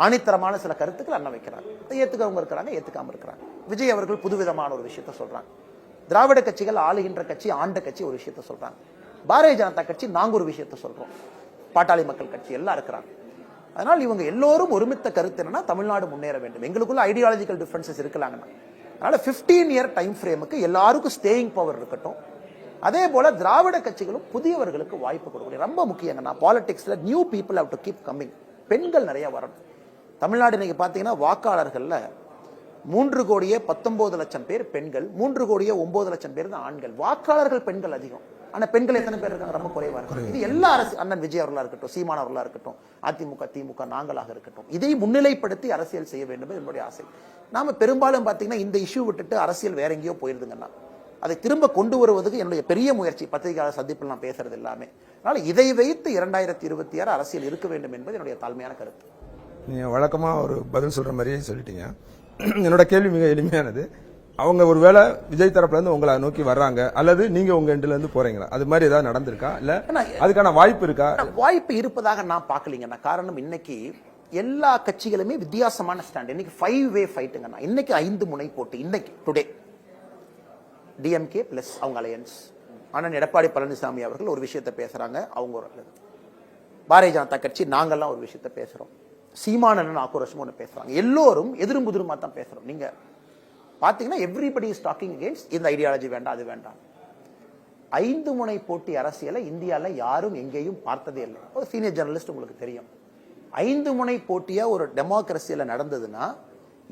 ஆணித்தரமான சில கருத்துக்கள் அண்ணன் வைக்கிறாங்க, ஏத்துக்கவங்க இருக்கிறாங்க, ஏத்துக்காம இருக்கிறாங்க. விஜய் அவர்கள் புதுவிதமான ஒரு விஷயத்த சொல்றாங்க. திராவிட கட்சிகள் ஆளுகின்ற கட்சி, ஆண்ட கட்சி ஒரு விஷயத்த சொல்றாங்க. பாரதிய ஜனதா கட்சி நாங்க ஒரு விஷயத்த சொல்றோம். பாட்டாளி மக்கள் கட்சி எல்லாம் இருக்கிறாங்க. அதனால் இவங்க எல்லோரும் ஒருமித்த கருத்து என்னன்னா தமிழ்நாடு முன்னேற வேண்டும். எங்களுக்குள்ள ஐடியாலஜிக்கல் டிஃபரன்சஸ் இருக்கலாங்கன்னா, அதனால 15 இயர் டைம் ஃப்ரேமுக்கு எல்லாருக்கும் ஸ்டேயிங் பவர் இருக்கட்டும். அதே போல திராவிட கட்சிகளும் புதியவர்களுக்கு வாய்ப்பு கொடுக்கணும். ரொம்ப முக்கியங்கன்னா பாலிடிக்ஸ்ல new people have to keep coming. பெண்கள் நிறைய வரணும். தமிழ்நாடு இன்னைக்கு பாத்தீங்கன்னா வாக்காளர்கள்ல 3,19,00,000 பேர் பெண்கள், 3,09,00,000 பேர் தான் ஆண்கள். வாக்காளர்கள் பெண்கள் அதிகம், ஆனா பெண்கள் எத்தனை பேர் இருக்காங்க? ரொம்ப குறைவா இருக்கு. இது எல்லா அண்ணன் விஜய் அவர்களா இருக்கட்டும், சீமான் அவர்களா இருக்கட்டும், அதிமுக திமுக நாங்களாக இருக்கட்டும், இதை முன்னிலைப்படுத்தி அரசியல் செய்ய வேண்டும் என்னுடைய ஆசை. நாம பெரும்பாலும் பாத்தீங்கன்னா இந்த இஷ்யூ விட்டுட்டு அரசியல் வேற எங்கேயோ போயிருதுங்கன்னா அதை திரும்ப கொண்டு வருவதற்கு என்னுடைய பெரிய முயற்சி. பத்திரிகையாளர் சந்திப்பில் நான் பேசுறது எல்லாமே. அதனால இதை வைத்து 2026 அரசியல் இருக்க வேண்டும் என்பது என்னுடைய தாழ்மையான கருத்து. நீங்க வழக்கமா ஒரு பதில் சொல்ற மாதிரியே சொல்லிட்டீங்க. என்னோட கேள்வி மிக எளிமையானது. அவங்க ஒருவேளை விஜய் தரப்புல இருந்து உங்களை நோக்கி வர்றாங்க அல்லது நீங்க உங்க எண்ட்ல இருந்து போறீங்களா? அது மாதிரி ஏதாவது நடந்திருக்கா? இல்ல அதுக்கான வாய்ப்பு இருக்கா? வாய்ப்பு இருப்பதாக நான் பாக்கலீங்க. காரணம் இன்னைக்கு எல்லா கட்சிகளுமே வித்தியாசமான ஸ்டாண்ட். இன்னைக்கு 5-வே ஃபைட்டுங்க. இன்னைக்கு 5 முனை போட்டு. இன்னைக்கு டுடே டிஎம்கே பிளஸ் அவங்க அலையன்ஸ். அண்ணன் எடப்பாடி பழனிசாமி அவர்கள் ஒரு விஷயத்தை பேசுறாங்க, அவங்க ஒரு பாரதிய ஜனதா கட்சி நாங்கெல்லாம் ஒரு விஷயத்தை பேசுறோம். சீமானன் ஆக்ரோஷம் ஒன்று பேசுறாங்க. எல்லோரும் எதிரும் புதிருமா தான் பேசுறோம். நீங்க பாத்தீங்கன்னா எவ்ரிபடி இஸ் டாக்கிங் அகைன்ஸ்ட். இந்த ஐடியாலஜி வேண்டாம், அது வேண்டாம். 5 முனை போட்டி அரசியலை இந்தியாவில் யாரும் எங்கேயும் பார்த்ததே இல்லை. ஒரு சீனியர் ஜெர்னலிஸ்ட் உங்களுக்கு தெரியும். 5 முனை போட்டியா ஒரு டெமோக்ரஸியில நடந்ததுன்னா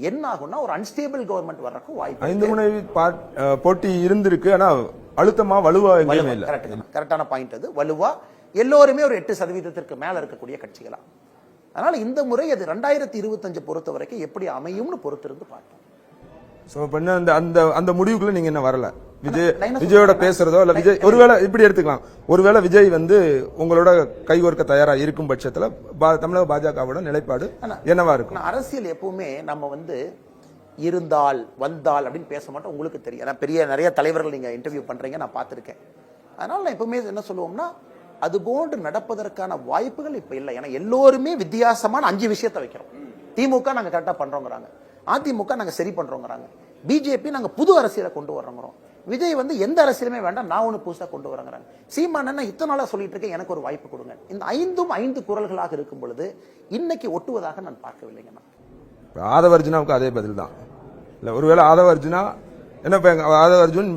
என்ன ஆகும்னா ஒரு அன்ஸ்டேபிள் கவர்மெண்ட் வர்றதுக்கு வாய்ப்பு. 5 முனை போட்டி இருந்திருக்கு, ஆனா அழுத்தமா வலுவா எங்கேயுமே இல்ல. கரெக்டான பாயிண்ட் அது. வலுவா எல்லோருமே ஒரு 8% மேல இருக்கக்கூடிய கட்சிகளா. அதனால இந்த முறை அது 2025 பொறுத்த வரைக்கும் எப்படி அமையும்னு பொறுத்திருந்து பார்த்தோம். சோ பண்ண அந்த முடிவுக்குள்ள நீங்க என்ன வரல? விஜயோட பேசுறதோ இல்ல விஜய் ஒருவேளை இப்படி எடுத்துக்கலாம், ஒருவேளை விஜய் உங்களோட கைகோர்க்க தயாரா இருக்கும் பட்சத்துல தமிழக பாஜகவோட நிலைப்பாடு என்னவா இருக்கும்? அரசியல் எப்பவுமே நம்ம இருந்தால் வந்தால் அப்படின்னு பேச மாட்டோம். உங்களுக்கு தெரியும், பெரிய நிறைய தலைவர்கள் நீங்க இன்டர்வியூ பண்றீங்க, நான் பார்த்திருக்கேன். அதனால நான் எப்பவுமே என்ன சொல்லுவோம்னா அது போன்று நடப்பதற்கான வாய்ப்புகள் இப்ப இல்லை. ஏன்னா எல்லோருமே வித்தியாசமான 5 விஷயத்தை வைக்கிறோம். திமுக நாங்க கரெக்டா பண்றோங்கிறாங்க, அதிமுக நாங்க சரி பண்றோங்கிறாங்க, பிஜேபி நாங்க புது அரசியலை கொண்டு வர்றோங்கிறோம், விஜய் வந்து எந்த அரசியலுமே வேண்டாம், நான் ஒண்ணு புதுசா கொண்டு வரங்கிறாங்க. சீமான் இத்தனை நாளா சொல்லிட்டு இருக்கேன், எனக்கு ஒரு வாய்ப்பு கொடுங்க. இந்த 5 குரல்களாக இருக்கும் பொழுது இன்னைக்கு ஒட்டுவதாக நான் பார்க்கவில்லைங்க. ஆதவ அர்ஜுனாவுக்கு அதே பதில் தான். இல்ல ஒருவேளை ஆதவ அர்ஜுனா என்ன, ஆதவ அர்ஜுன்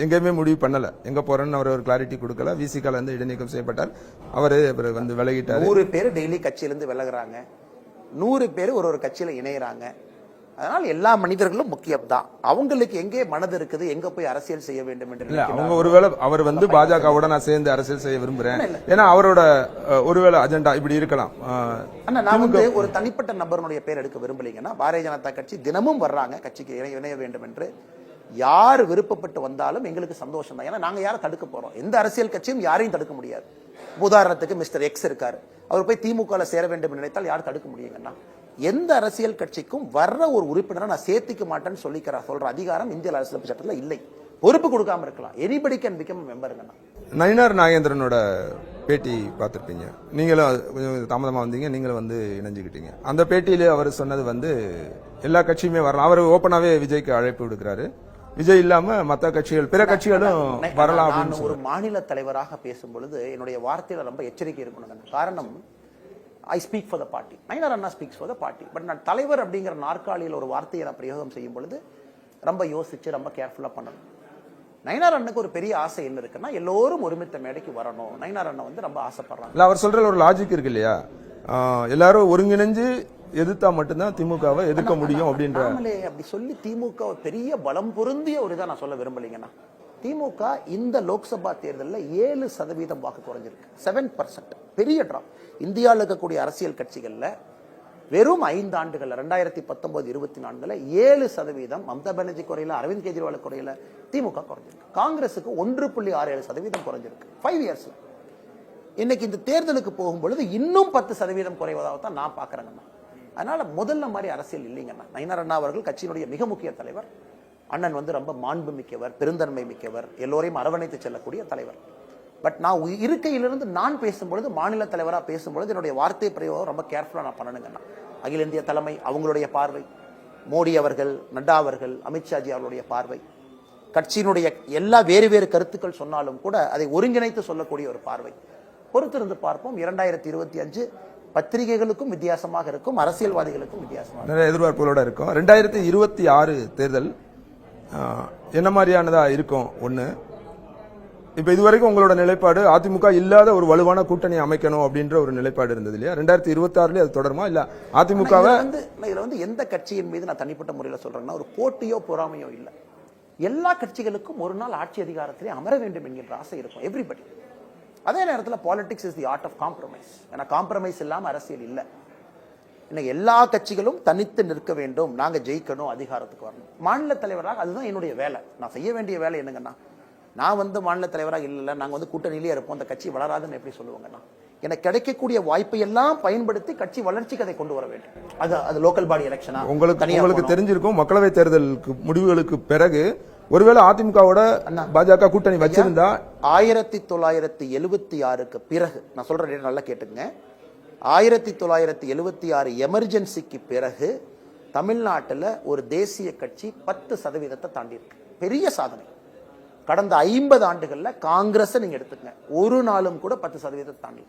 எங்கேயுமே முடிவு பண்ணல, எங்க போறேன்னு அவர் ஒரு கிளாரிட்டி கொடுக்கல. விசிகால இருந்து இடைநீக்கம் செய்யப்பட்டார். அவரு வந்து விலகிட்டார். 100 பேர் டெய்லி கட்சியிலிருந்து விலகுறாங்க, 100 பேர் ஒரு கட்சியில இணையறாங்க. அதனால எல்லா மனிதர்களும் முக்கியம் தான். அவங்களுக்கு எங்கே மனது இருக்குது, எங்க போய் அரசியல் செய்ய வேண்டும் என்று இல்ல அவங்க ஒருவேளை அவர் வந்து பாஜகவோட நான் சேர்ந்து அரசியல் செய்ய விரும்புறேன், ஏன்னா அவரோட ஒருவேளை அஜெண்டா இப்படி இருக்கலாம். நான் வந்து ஒரு தனிப்பட்ட நபருடைய பேர் எடுக்க விரும்பலீங்கன்னா, பாரதிய ஜனதா கட்சி தினமும் வர்றாங்க கட்சிக்கு இணைய வேண்டும் என்று. யார் விருப்பப்பட்டு வந்தாலும் எங்களுக்கு சந்தோஷம் தான். ஏன்னா நாங்க யாரை தடுக்க போறோம்? எந்த அரசியல் கட்சியும் யாரையும் தடுக்க முடியாது. உதாரணத்துக்கு மிஸ்டர் எக்ஸ் இருக்காரு, அவர் போய் திமுக சேர வேண்டும் என்று நினைத்தால் யார் தடுக்க முடியுங்கன்னா? எந்த அரசியல் கட்சிக்கும் வர்ற ஒரு உறுப்பினரை நான் சேர்த்திக்க மாட்டேன்னு சொல்ற அதிகாரம் இந்திய அரசியல் சட்டத்தில் இல்லை. பொறுப்பு கொடுக்காம இருக்கலாம். எனிபடி கேன் பிகம் மெம்பருங்கண்ணா. நயினார் நாகேந்திரனோட பேட்டி பார்த்திருப்பீங்க, நீங்களும் கொஞ்சம் தாமதமா வந்தீங்க, நீங்களும் வந்து இணைஞ்சுக்கிட்டீங்க. அந்த பேட்டியில அவர் சொன்னது வந்து எல்லா கட்சியுமே வரலாம். அவர் ஓப்பனாவே விஜய்க்கு அழைப்பு விடுக்கிறாரு, விஜய் இல்லாம மற்ற கட்சிகள் பிற கட்சிகளும் வரலாம். நான் ஒரு மாநில தலைவராக பேசும் பொழுது என்னுடைய வார்த்தையில ரொம்ப எச்சரிக்கை இருக்கணும். காரணம், I speak for the party, Nainar Anna speaks for the party. But நான் தலைவர் அப்படிங்கிற நாற்காலியில் ஒரு வார்த்தையை நான் பிரயோகம் செய்யும் பொழுது ரொம்ப யோசிச்சு ரொம்ப கேர்ஃபுல்லா பண்ணணும். நயினார் அண்ணனுக்கு ஒரு பெரிய ஆசை என்ன இருக்குன்னா, எல்லோரும் ஒருமித்த மேடைக்கு வரணும். நயினார் அண்ணன் வந்து ரொம்ப ஆசைப்படுறாங்க. இல்ல அவர் சொல்ற ஒரு லாஜிக் இருக்கு இல்லையா, எல்லாரும் ஒருங்கிணைஞ்சு எதிர்த்தா மட்டும்தான் திமுகவை எதிர்க்க முடியும் அப்படின்ற. அப்படி சொல்லி திமுக பெரிய பலம் பொருந்திய ஒரு இதை நான் சொல்ல விரும்பலைங்கன்னா, திமுக இந்த லோக்சபா தேர்தலில் 7% வாக்கு குறைஞ்சிருக்கு, 7%. பெரிய டிராப். இந்தியாவில் இருக்கக்கூடிய அரசியல் கட்சிகள்ல வெறும் 5 ஆண்டுகள் 2019-24 7% மம்தா பானர்ஜி குறையில, அரவிந்த் கெஜ்ரிவால் குறையில, திமுக குறைஞ்சிருக்கு. காங்கிரசுக்கு 1.67% குறைஞ்சிருக்கு 5 இயர்ஸ்ல. இன்னைக்கு இந்த தேர்தலுக்கு போகும்பொழுது இன்னும் 10% குறைவதாக தான் நான் பாக்குறேங்கண்ணா. அதனால முதல்ல மாதிரி அரசியல் இல்லைங்கண்ணா. நயினார் அண்ணா அவர்கள் கட்சியினுடைய மிக முக்கிய தலைவர். அண்ணன் வந்து ரொம்ப மாண்பு மிக்கவர், பெருந்தன்மை மிக்கவர், எல்லோரையும் அரவணைத்து செல்லக்கூடிய தலைவர். பட் நான் இருக்கையிலிருந்து நான் பேசும்பொழுது, மாநில தலைவராக பேசும்பொழுது என்னுடைய வார்த்தை பிரயோகம் ரொம்ப கேர்ஃபுல்லா நான் பண்ணணுங்கண்ணா. அகில இந்திய தலைமை அவங்களுடைய பார்வை, மோடி அவர்கள், நட்டா அவர்கள், அமித்ஷாஜி அவர்களுடைய பார்வை, கட்சியினுடைய எல்லா வேறு வேறு கருத்துக்கள் சொன்னாலும் கூட அதை ஒருங்கிணைத்து சொல்லக்கூடிய ஒரு பார்வை. பொறுத்திருந்து பார்ப்போம். 2025 பத்திரிகைகளுக்கும் வித்தியாசமாக இருக்கும், அரசியல்வாதிகளுக்கும் வித்தியாசமாக நிறைய எதிர்பார்ப்புகளோட இருக்கும். 2026 தேர்தல் என்ன மாதிரியானதா இருக்கும்? ஒண்ணு, இப்ப இதுவரைக்கும் உங்களோட நிலைப்பாடு அதிமுக இல்லாத ஒரு வலுவான கூட்டணி அமைக்கணும் அப்படின்ற ஒரு நிலைப்பாடு இருந்தது இல்லையா? 2026 அது தொடருமா, இல்ல அதிமுகவை இதுல வந்து எந்த கட்சியின் மீது நான் தனிப்பட்ட முறையில் சொல்றேன்னா, ஒரு போட்டியோ பொறாமையோ இல்ல. எல்லா கட்சிகளுக்கும் ஒரு நாள் ஆட்சி அதிகாரத்திலே அமர வேண்டும் என்கின்ற ஆசை இருக்கும் எவ்ரிபடி. அதே நேரத்தில் politics is the art of compromise. ஏன்னா காம்ப்ரமைஸ் இல்லாம அரசியல் இல்லை. இன்னைக்கு எல்லா கட்சிகளும் தனித்து நிற்க வேண்டும், நாங்க ஜெயிக்கணும், அதிகாரத்துக்கு வரணும். மாநில தலைவராக அதுதான் என்னுடைய வேலை. நான் செய்ய வேண்டிய வேலை என்னங்கன்னா, நான் வந்து மாநில தலைவராக இல்லை, நாங்க வந்து கூட்டணியிலே இருப்போம், அந்த கட்சி வளராதுன்னு எப்படி சொல்லுவாங்கன்னா, எனக்கு கிடைக்கக்கூடிய வாய்ப்பை எல்லாம் பயன்படுத்தி கட்சி வளர்ச்சிக்கு அதை கொண்டு வர வேண்டும். அது லோக்கல் பாடி எலெக்ஷனா உங்களுக்கு தெரிஞ்சிருக்கும். மக்களவை தேர்தலுக்கு முடிவுகளுக்கு பிறகு ஒருவேளை அதிமுகவோட பாஜக கூட்டணி வச்சிருந்தா 1976க்கு பிறகு, நான் சொல்ற டேட் நல்லா கேட்டுக்கங்க, 1976 எமர்ஜென்சிக்கு பிறகு தமிழ்நாட்டில் ஒரு தேசிய கட்சி 10% தாண்டி இருக்கு. பெரிய சாதனை. கடந்த 50 ஆண்டுகள்ல காங்கிரஸ் நீங்க எடுத்துக்கங்க, ஒரு நாளும் கூட 10% தாண்டி.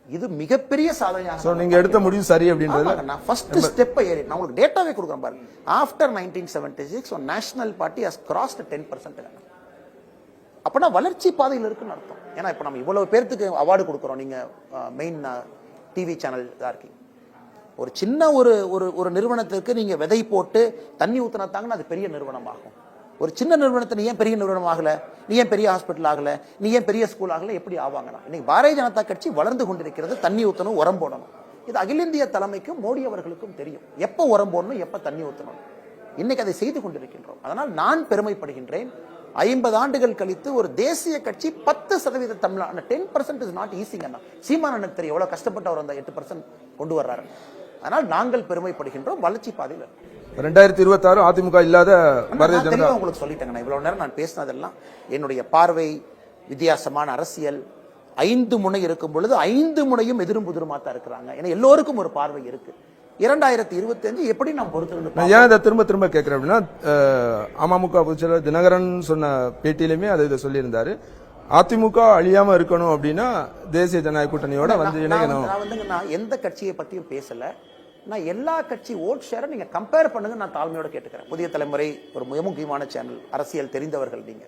இது மிகப்பெரிய சாதனையாக நீங்க எடுத்த முடிவு சரி அப்படின்றது. நான் ஃபர்ஸ்ட் ஸ்டெப் ஏறி நான் உங்களுக்கு டேட்டாவே கொடுக்குறேன் பாருங்க. After 1976 national party has crossed 10%. அப்பனா வளர்ச்சி பாதையில் இருக்குன்னு அர்த்தம். ஏன்னா இப்ப நம்ம இவ்வளவு பேருக்கு அவார்டு கொடுக்குறோம். நீங்க மெயின் டிவி சேனல் தான் இருக்கீங்க. ஒரு சின்ன ஒரு நிறுவனத்திற்கு நீங்க விதை போட்டு தண்ணி ஊத்தினாத்தாங்கன்னா அது பெரிய நிறுவனம் ஆகும். ஒரு சின்ன நிறுவனத்தை நீ ஏன் பெரிய நிறுவனம் ஆகல, நீ ஏன் பெரிய ஹாஸ்பிட்டல் ஆகல, நீ ஏன் பெரிய ஸ்கூல் ஆகல, எப்படி ஆவாங்கன்னா? இன்னைக்கு பாரதிய ஜனதா கட்சி வளர்ந்து கொண்டிருக்கிறது. தண்ணி ஊற்றணும், உரம் போடணும். இது அகில இந்திய தலைமைக்கும் மோடி அவர்களுக்கும் தெரியும், எப்ப உரம் போடணும், எப்ப தண்ணி ஊற்றணும். இன்னைக்கு அதை செய்து கொண்டிருக்கின்றோம். அதனால் நான் பெருமைப்படுகின்றேன். 50 ஆண்டுகள் கழித்து ஒரு தேசிய கட்சி 10% தமிழ்நாடு 10% இஸ் நாட் ஈஸிங்க. சீமானனுக்கு தெரியும் எவ்வளவு கஷ்டப்பட்டு அவர் அந்த 8% கொண்டு வர்றாரு. அதனால் நாங்கள் பெருமைப்படுகின்றோம். வளர்ச்சி பாதையில் 2026 அதிமுக இல்லாத பாரதிய ஜனதா. உங்களுக்கு சொல்லிட்டேங்க, இவ்வளவு நேரம் நான் பேசினதெல்லாம் என்னுடைய பார்வை, வித்தியாசமான அரசியல். 5 முனை இருக்கும் பொழுது 5 முனையும் எதிரும் புதிருமா தான் இருக்கிறாங்க. ஏன்னா எல்லோருக்கும் ஒரு பார்வை இருக்கு. 2025 எப்படி நாம் பொறுத்து நான் ஏன் இதை திரும்ப திரும்ப கேட்கிறேன் அப்படின்னா அமமுக பொதுச்செயலாளர் தினகரன் சொன்ன பேட்டியிலுமே இதை சொல்லியிருந்தாரு. அதிமுக அழியாம இருக்கணும் அப்படின்னா தேசிய ஜனநாயக கூட்டணியோட வந்து இணைக்கணும். நான் எந்த கட்சியை பத்தியும் பேசல. நான் எல்லா கட்சி ஓட் ஷேரை நீங்க கம்பேர் பண்ணுங்க நான் தாழ்மையோட கேட்டுக்கிறேன். புதிய தலைமுறை ஒரு மிக முக்கியமான சேனல், அரசியல் தெரிந்தவர்கள் நீங்க.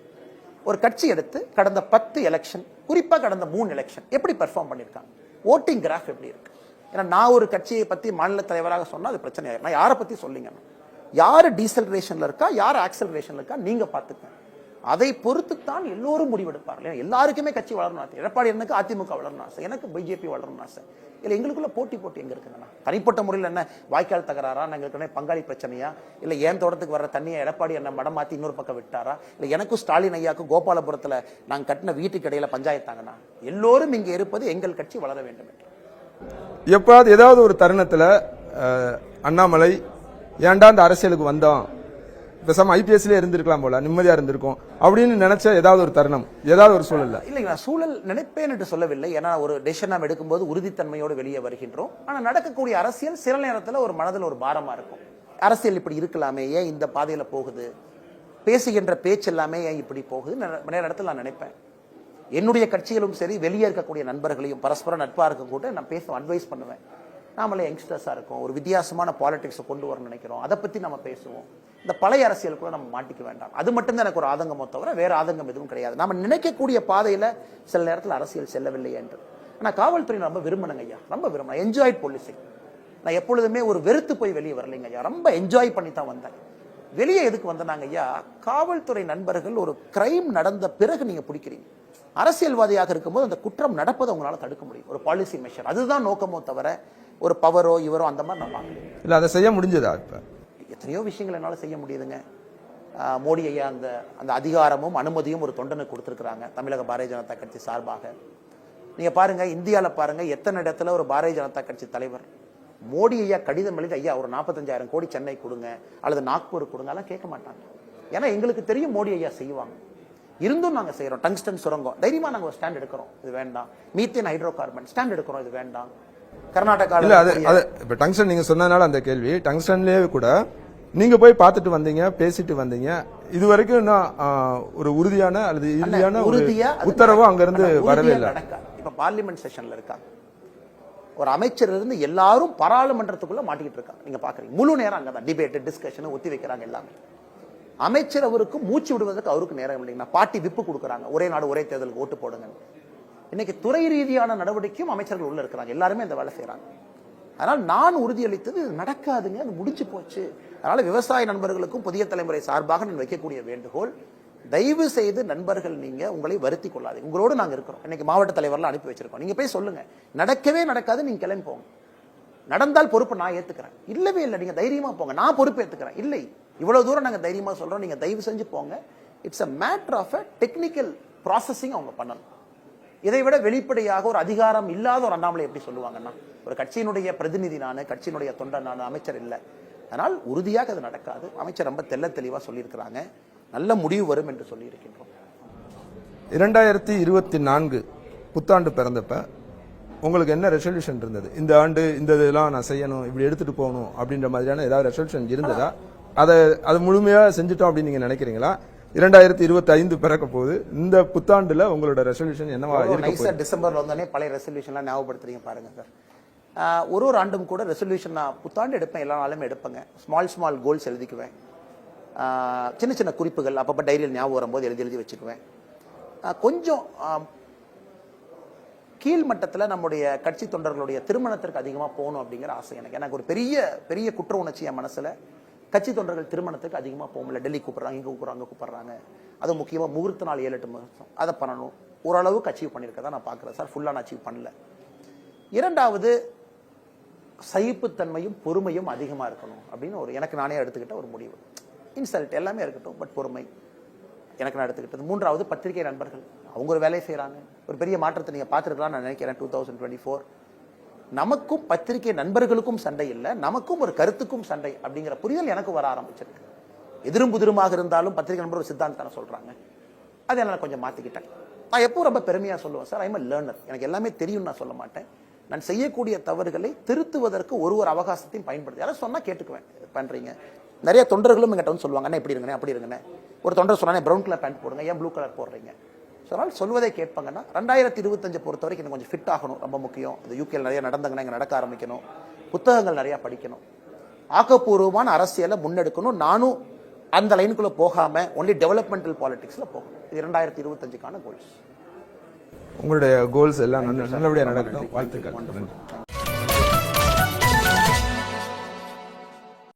ஒரு கட்சி எடுத்து கடந்த 10 எலெக்ஷன், குறிப்பா கடந்த 3 எலெக்ஷன் எப்படி பெர்ஃபார்ம் பண்ணிருக்காங்க, ஓட்டிங் கிராஃப் எப்படி இருக்கு. ஏன்னா நான் ஒரு கட்சியை பத்தி மாநில தலைவராக சொன்னா அது பிரச்சனை ஆயிரும். நான் யாரை பத்தி சொல்லிங்க, யாரு டீசலரேஷன்ல இருக்கா யாரு ஆக்சலரேஷன்ல இருக்கா நீங்க பாத்துக்க. அதை பொறுத்துத்தான் எல்லோரும் முடிவெடுப்பார்கள். எல்லாருக்குமே கட்சி வளரணும் ஆசை. எடப்பாடி எனக்கு அதிமுக வளரணும் ஆசை, எனக்கு பிஜேபி வளரணும் ஆசை. இல்ல எங்களுக்குள்ள போட்டி எங்க இருக்குங்கண்ணா? தனிப்பட்ட முறையில் என்ன வாய்க்கால் தகராறா, எங்களுக்கு பங்காளி பிரச்சனையா, இல்ல ஏன் தோட்டத்துக்கு வர தண்ணியை எடப்பாடி என்ன மடம் மாத்தி இன்னொரு பக்கம் விட்டாரா, இல்ல எனக்கும் ஸ்டாலின் ஐயாக்கும் கோபாலபுரத்துல நாங்க கட்டின வீட்டுக்கு இடையில பஞ்சாயத்தாங்கண்ணா? எல்லோரும் இங்க இருப்பது எங்கள் கட்சி வளர வேண்டும் என்று. எப்பாவது ஏதாவது ஒரு தருணத்துல அண்ணாமலை ஏன்டா இந்த அரசியலுக்கு வந்தோம், பேசாம ஐபிஎஸ்ல இருந்திருக்கலாம் போல, நிம்மதியா இருந்திருக்கும் அப்படின்னு நினைச்ச ஏதாவது ஒரு தருணம், ஏதாவது ஒரு சூழல்? இல்லைங்க, நான் சூழல் நினைப்பேன் என்று சொல்லவில்லை. ஏன்னா ஒரு டெசிஷன் நாம் எடுக்கும்போது உறுதித்தன்மையோடு வெளியே வருகின்றோம். ஆனா நடக்கக்கூடிய அரசியல் சில நேரத்தில் ஒரு மனதில் ஒரு பாரமா இருக்கும். அரசியல் இப்படி இருக்கலாமே, ஏன் இந்த பாதையில போகுது, பேசுகின்ற பேச்சு எல்லாமே ஏன் இப்படி போகுது நிறைய இடத்துல நான் நினைப்பேன். என்னுடைய கட்சியிலும் சரி, வெளியே இருக்கக்கூடிய நண்பர்களையும் பரஸ்பர நட்பா இருக்க கூட நான் அட்வைஸ் பண்ணுவேன். நாமளே யங்ஸ்டர்ஸா இருக்கோம், ஒரு வித்தியாசமான பாலிடிக்ஸை கொண்டு வரணும்னு நினைக்கிறோம், அதை பத்தி நம்ம பேசுவோம். இந்த பழைய அரசியல் கூட நம்ம மாட்டிக்க வேண்டாம். அது மட்டும்தான் எனக்கு ஒரு ஆதங்கமோ தவிர வேற ஆதங்கம் எதுவும் கிடையாது. நம்ம நினைக்கக்கூடிய பாதையில சில நேரத்தில் அரசியல் செல்லவில்லை என்று. ஆனா காவல்துறை ரொம்ப விரும்பினங்க ஐயா, ரொம்ப விரும்பினேன். Enjoy policing. நான் எப்பொழுதுமே ஒரு வெறுத்து போய் வெளியே வரலைங்க ஐயா, ரொம்ப என்ஜாய் பண்ணி தான் வந்தேன். வெளியே எதுக்கு வந்தாங்க ஐயா, காவல்துறை நண்பர்கள் ஒரு கிரைம் நடந்த பிறகு நீங்க பிடிக்கிறீங்க. அரசியல்வாதியாக இருக்கும்போது அந்த குற்றம் நடப்பதை உங்களால தடுக்க முடியும், ஒரு பாலிசி மெஷர். அதுதான் நோக்கமோ தவிர ஒரு பவரோ இவரோ அந்த மாதிரி நான் பார்க்கல. இல்ல அதை செய்ய முடிஞ்சதா? இப்ப எத்தனையோ விஷயங்கள் என்னால செய்ய முடியுதுங்க. மோடி ஐயா அந்த அதிகாரமும் அனுமதியும் ஒரு தொண்டனுக்கு கொடுத்திருக்கிறாங்க தமிழக பாரதிய ஜனதா கட்சி சார்பாக. நீங்க பாருங்க, இந்தியால பாருங்க எத்தனை இடத்துல ஒரு பாரதிய ஜனதா கட்சி தலைவர் மோடி ஐயா கடிதம் எழுதி ஐயா ஒரு 45,000 கோடி சென்னை கொடுங்க அல்லது நாக்பூர் கொடுங்க எல்லாம் கேட்க மாட்டாங்க. ஏன்னா எங்களுக்கு தெரியும் மோடி ஐயா செய்வாங்க. இருந்தும் நாங்க செய்யறோம். டங்ஸ்டன் சுரங்கம் தைரியமா நாங்க ஒரு ஸ்டாண்ட் எடுக்கிறோம், இது வேண்டாம். மீத்தேன் ஹைட்ரோ கார்பன் ஸ்டாண்ட் எடுக்கிறோம், இது வேண்டாம். கர்நாடகா இல்ல அது இப்ப டங்ஸ்டன் நீங்க சொன்னதுனால அந்த கேள்வி. டங்ஸ்டன்லயே கூட நீங்க போய் பார்த்துட்டு வந்தீங்க, பேசிட்டு வந்தீங்க. இது வரைக்கும் ஒரு உறுதியான அல்லது இறுதியான உத்தரவு அங்க இருந்து வரவே இல்லை. இப்ப பார்லிமெண்ட் செஷன்ல இருக்காங்க, ஒரு அமைச்சர் இருந்து எல்லாரும் பாராளுமன்றத்துக்குள்ள மாட்டிக்கிட்டு இருக்காங்க. நீங்க பாக்குறீங்க, முழு நேரம் அங்கதான் டிபேட் டிஸ்கஷன் ஒத்தி வைக்கிறாங்க எல்லாமே. அமைச்சர் அவருக்கு மூச்சு விடுவதற்கு அவருக்கு நேரம் இல்லைங்கன்னா பார்ட்டி விப்பு கொடுக்குறாங்க, ஒரே நாடு ஒரே தேர்தலுக்கு ஓட்டு போடுங்க. இன்னைக்கு துறை ரீதியான நடவடிக்கையும் அமைச்சர்கள் உள்ள இருக்கிறாங்க, எல்லாருமே இந்த வேலை செய்யறாங்க. அதனால் நான் உறுதியளித்தது இது நடக்காதுங்க, அது முடிஞ்சு போச்சு. அதனால விவசாய நண்பர்களுக்கும் புதிய தலைமுறை சார்பாக நான் வைக்கக்கூடிய வேண்டுகோள், தயவு செய்து நண்பர்கள் நீங்க உங்களை வருத்தி கொள்ளாதீங்க. உங்களோடு நாங்க இருக்கிறோம். இன்னைக்கு மாவட்ட தலைவர்லாம் அனுப்பி வச்சிருக்கோம். நீங்க போய் சொல்லுங்க, நடக்கவே நடக்காது, நீங்க கிளம்பி போங்க. நடந்தால் பொறுப்பு நான் ஏத்துக்கிறேன். இல்லவே இல்லை, நீங்க தைரியமா போங்க, நான் பொறுப்பு ஏத்துக்கிறேன். இல்லை, இவ்வளவு தூரம் நாங்க தைரியமா சொல்றோம், நீங்க தயவு செஞ்சு போங்க. It's a matter of technical processing அவங்க பண்ணணும். இதை விட வெளிப்படையாக ஒரு அதிகாரம் இல்லாத ஒரு அண்ணாமலை எப்படி சொல்லுவாங்கன்னா, ஒரு கட்சியினுடைய பிரதிநிதி நானு, கட்சியினுடைய தொண்டன் நானு, அமைச்சர் இல்லை. அதனால் உறுதியாக அது நடக்காது. அமைச்சர் ரொம்ப தெளிவா சொல்லியிருக்கிறாங்க, நல்ல முடிவு வரும் என்று சொல்லி இருக்கின்றோம். 2024 புத்தாண்டு பிறந்தப்ப உங்களுக்கு என்ன ரெசல்யூஷன் இருந்தது? இந்த ஆண்டு இந்த இதெல்லாம் நான் செய்யணும், இப்படி எடுத்துட்டு போகணும் அப்படின்ற மாதிரியான ஏதாவது ரெசல்யூஷன் இருந்ததா? அது முழுமையா செஞ்சுட்டோம் அப்படின்னு நீங்க நினைக்கிறீங்களா? 2025 பிறக்க போகுது. இந்த புத்தாண்டுல உங்களோட ரெசல்யூஷன் என்னவா இருக்கு? டிசம்பர்ல வந்தானே பழைய ரெசல்யூஷன்லாம் ஞாபகப்படுத்துறீங்க பாருங்க சார். ஒரு ஆண்டும் கூட ரெசல்யூஷன் நான் புத்தாண்டு எடுப்பேன், எல்லா நாளுமே எடுப்பேங்க. ஸ்மால் கோல்ஸ் எழுதிக்குவேன், சின்ன குறிப்புகள் அப்பப்போ டைரியில் ஞாபகம் வரும்போது எழுதி வச்சுக்குவேன். கொஞ்சம் கீழ் மட்டத்தில் நம்முடைய கட்சி தொண்டர்களுடைய திருமணத்திற்கு அதிகமாக போகணும் அப்படிங்கிற ஆசை எனக்கு ஒரு பெரிய குற்ற உணர்ச்சி என் மனசுல. கட்சி தொண்டர்கள் திருமணத்துக்கு அதிகமாக போக முடியல. டெல்லி கூப்பிடுறாங்க, இங்கே கூப்பிடுறாங்க, அங்கே கூப்பிடுறாங்க. அது முக்கியமாக முகூர்த்த நாள் 7-8 முகூர்த்தம், அதை பண்ணணும். ஓரளவுக்கு அச்சீவ் பண்ணியிருக்கதா நான் பார்க்குறேன் சார், ஃபுல்லாக நான் அச்சீவ் பண்ணல. இரண்டாவது, சகிப்புத்தன்மையும் பொறுமையும் அதிகமாக இருக்கணும் அப்படின்னு எனக்கு நானே எடுத்துக்கிட்ட ஒரு முடிவு. இன்சல்ட் எல்லாமே இருக்கட்டும், பட் பொறுமை எனக்கு நான் எடுத்துக்கிட்டது. மூன்றாவது, பத்திரிகை நண்பர்கள் அவங்க ஒரு வேலையை செய்கிறாங்க. ஒரு பெரிய மாற்றத்தை நீங்கள் பார்த்துருக்கலாம்னு நான் நினைக்கிறேன். 2024 நமக்கும் பத்திரிகை நண்பர்களுக்கும் சண்டை இல்லை, நமக்கும் ஒரு கருத்துக்கும் சண்டை அப்படிங்கிற புரிதல் எனக்கு வர ஆரம்பிச்சிருக்கு. எதிரும் புதிருமாக இருந்தாலும் பத்திரிகை நண்பர் ஒரு சித்தாந்தம் சொல்றாங்க, அதை நான் கொஞ்சம் மாத்திக்கிட்டேன். நான் எப்பவும் ரொம்ப பெருமையா சொல்லுவேன் சார், ஐம் எ லேர்னர். எனக்கு எல்லாமே தெரியும் நான் சொல்ல மாட்டேன். நான் செய்யக்கூடிய தவறுகளை திருத்துவதற்கு ஒரு அவகாசத்தையும் பயன்படுத்தி யாரும் சொன்னா கேட்டுக்குவேன். பண்றீங்க நிறைய தொண்டர்களும் எங்கிட்ட வந்து சொல்லுவாங்க, அண்ணா இப்படி இருங்கண்ணே அப்படி இருங்கண்ணே. ஒரு தொண்டர் சொன்னா ப்ரௌன் கலர் பேண்ட் போடுங்க, ஏன் ப்ளூ கலர் போடுறீங்க? அதனால் சொல்வதை கேட்பாங்கன்னா 2025 பொறுத்த வரைக்கும் எனக்கு கொஞ்சம் ஃபிட் ஆகணும், ரொம்ப முக்கியம். இந்த யூகேல நிறைய நடந்தாங்கன்னா இங்கே நடக்க ஆரம்பிக்கணும், புத்தகங்கள் நிறைய படிக்கணும், ஆக்கப்பூர்வமான அரசியலை முன்னெடுக்கணும். நானும் அந்த லைனுக்குள்ள போகாம ஒன்லி டெவலப்மெண்டல் பாலிடிக்ஸ்ல போகணும். இது 2025க்கான கோல்ஸ். உங்களுடைய கோல்ஸ் எல்லாம் நல்லபடியாக நடக்கட்டும். வாழ்த்துக்கள்.